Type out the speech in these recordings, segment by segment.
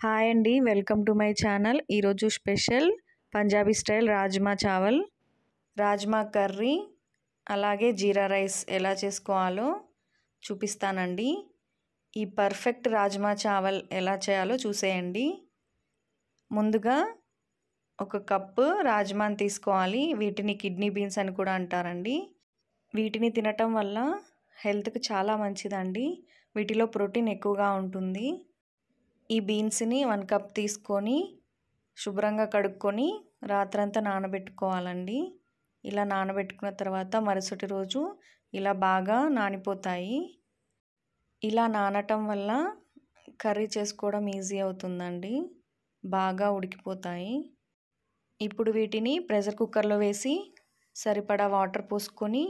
Hi అండి, welcome to my channel. ఈరోజు special Punjabi style rajma చావల్, rajma curry, అలాగే జీరా రైస్ ఎలా చేసుకోవాలో చూపిస్తానండి. ఈ పర్ఫెక్ట్ రాజ్మా చావల్ ఎలా చేయాలో చూసేయండి. ముందుగా ఒక కప్పు రాజ్మాని తీసుకోవాలి. వీటిని కిడ్నీ బీన్స్ అని కూడా అంటారండి. వీటిని తినటం వల్ల హెల్త్కి చాలా మంచిదండి. వీటిలో ప్రోటీన్ ఎక్కువగా ఉంటుంది. ఈ బీన్స్ని 1 కప్ తీసుకొని శుభ్రంగా కడుక్కొని రాత్రంతా నానబెట్టుకోవాలండి. ఇలా నానబెట్టుకున్న తర్వాత మరుసటి రోజు ఇలా బాగా నానిపోతాయి. ఇలా నానటం వల్ల కర్రీ చేసుకోవడం ఈజీ అవుతుందండి. బాగా ఉడికిపోతాయి. ఇప్పుడు వీటిని ప్రెషర్ కుక్కర్లో వేసి సరిపడా వాటర్ పోసుకొని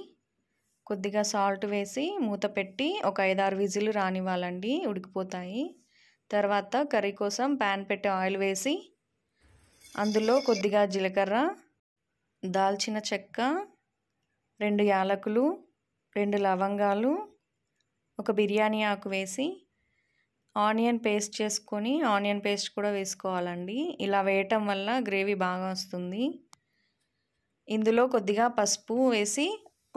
కొద్దిగా సాల్ట్ వేసి మూత పెట్టి ఒక 5-6 విజిల్ రానివ్వాలండి. ఉడికిపోతాయి. తర్వాత కర్రీ కోసం ప్యాన్ పెట్టి ఆయిల్ వేసి అందులో కొద్దిగా జీలకర్ర, దాల్చిన చెక్క, 2 యాలకులు, 2 లవంగాలు, ఒక బిర్యానీ ఆకు వేసి ఆనియన్ పేస్ట్ చేసుకొని ఆనియన్ పేస్ట్ కూడా వేసుకోవాలండి. ఇలా వేయటం వల్ల గ్రేవీ బాగా వస్తుంది. ఇందులో కొద్దిగా పసుపు వేసి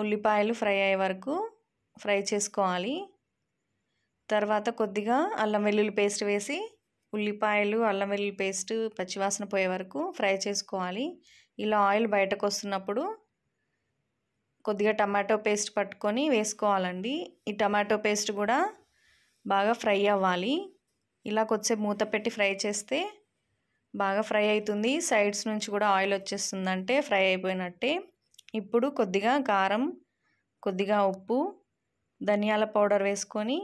ఉల్లిపాయలు ఫ్రై అయ్యే వరకు ఫ్రై చేసుకోవాలి. తర్వాత కొద్దిగా అల్లం వెల్లుల్లి పేస్ట్ వేసి ఉల్లిపాయలు, అల్లం వెల్లుల్లి పేస్ట్ పచ్చివాసన పోయే వరకు ఫ్రై చేసుకోవాలి. ఇలా ఆయిల్ బయటకు వస్తున్నప్పుడు కొద్దిగా టమాటో పేస్ట్ పట్టుకొని వేసుకోవాలండి. ఈ టమాటో పేస్ట్ కూడా బాగా ఫ్రై అవ్వాలి. ఇలా కొద్దిసేపు మూత పెట్టి ఫ్రై చేస్తే బాగా ఫ్రై అవుతుంది. సైడ్స్ నుంచి కూడా ఆయిల్ వచ్చేస్తుందంటే ఫ్రై అయిపోయినట్టే. ఇప్పుడు కొద్దిగా కారం, కొద్దిగా ఉప్పు, ధనియాల పౌడర్ వేసుకొని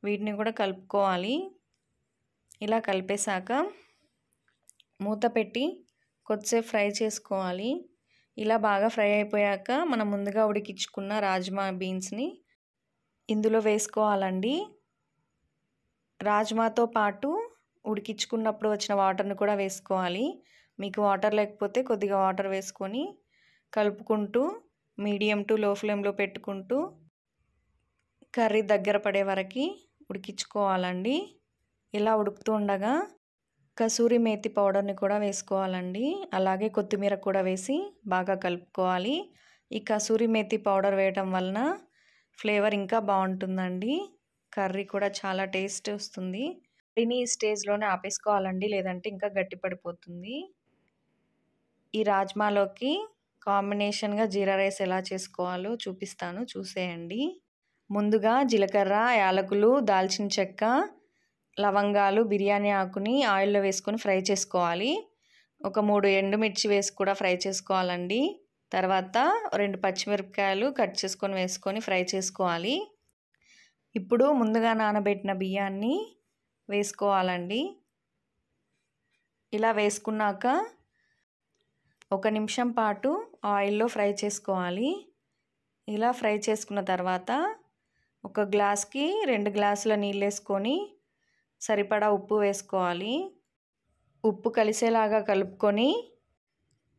వీటిని కూడా కలుపుకోవాలి. ఇలా కలిపేశాక మూత పెట్టి కొద్దిసేపు ఫ్రై చేసుకోవాలి. ఇలా బాగా ఫ్రై అయిపోయాక మనం ముందుగా ఉడికించుకున్న రాజ్మా బీన్స్ని ఇందులో వేసుకోవాలండి. రాజ్మాతో పాటు ఉడికించుకున్నప్పుడు వచ్చిన వాటర్ని కూడా వేసుకోవాలి. మీకు వాటర్ లేకపోతే కొద్దిగా వాటర్ వేసుకొని కలుపుకుంటూ మీడియం టు లో ఫ్లేమ్లో పెట్టుకుంటూ కర్రీ దగ్గర పడే వరకు ఉడికించుకోవాలండి. ఇలా ఉడుకుతూ ఉండగా కసూరి మేతి పౌడర్ని కూడా వేసుకోవాలండి. అలాగే కొత్తిమీర కూడా వేసి బాగా కలుపుకోవాలి. ఈ కసూరి మేతి పౌడర్ వేయటం వలన ఫ్లేవర్ ఇంకా బాగుంటుందండి. కర్రీ కూడా చాలా టేస్ట్ వస్తుంది. కర్రీని ఈ స్టేజ్లోనే ఆపేసుకోవాలండి, లేదంటే ఇంకా గట్టి పడిపోతుంది. ఈ రాజ్మాలోకి కాంబినేషన్గా జీరా రైస్ ఎలా చేసుకోవాలో చూపిస్తాను, చూసేయండి. ముందుగా జీలకర్ర, యాలకులు, దాల్చిన చెక్క, లవంగాలు, బిర్యానీ ఆకుని ఆయిల్లో వేసుకొని ఫ్రై చేసుకోవాలి. ఒక 3 ఎండుమిర్చి వేసి కూడా ఫ్రై చేసుకోవాలండి. తర్వాత 2 పచ్చిమిరపకాయలు కట్ చేసుకొని వేసుకొని ఫ్రై చేసుకోవాలి. ఇప్పుడు ముందుగా నానబెట్టిన బియ్యాన్ని వేసుకోవాలండి. ఇలా వేసుకున్నాక 1 నిమిషం పాటు ఆయిల్లో ఫ్రై చేసుకోవాలి. ఇలా ఫ్రై చేసుకున్న తర్వాత ఒక గ్లాస్కి 2 గ్లాసుల నీళ్ళు వేసుకొని సరిపడా ఉప్పు వేసుకోవాలి. ఉప్పు కలిసేలాగా కలుపుకొని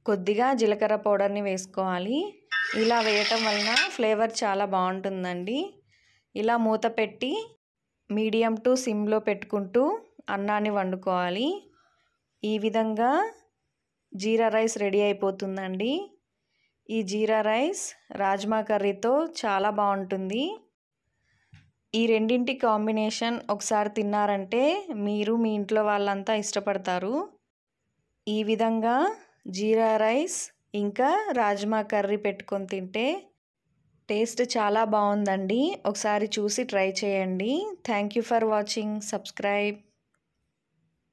కొద్దిగా జీలకర్ర పౌడర్ని వేసుకోవాలి. ఇలా వేయటం వలన ఫ్లేవర్ చాలా బాగుంటుందండి. ఇలా మూత పెట్టి మీడియం టు సిమ్లో పెట్టుకుంటూ అన్నాన్ని వండుకోవాలి. ఈ విధంగా జీరా రైస్ రెడీ అయిపోతుందండి. ఈ జీరా రైస్ రాజ్మా కర్రీతో చాలా బాగుంటుంది. ఈ రెండింటి కాంబినేషన్ ఒకసారి తిన్నారంటే మీరు, మీ ఇంట్లో వాళ్ళంతా ఇష్టపడతారు. ఈ విధంగా జీరా రైస్ ఇంకా రాజ్మా కర్రీ పెట్టుకొని తింటే టేస్ట్ చాలా బాగుందండి. ఒకసారి చూసి ట్రై చేయండి. Thank you for watching. Subscribe.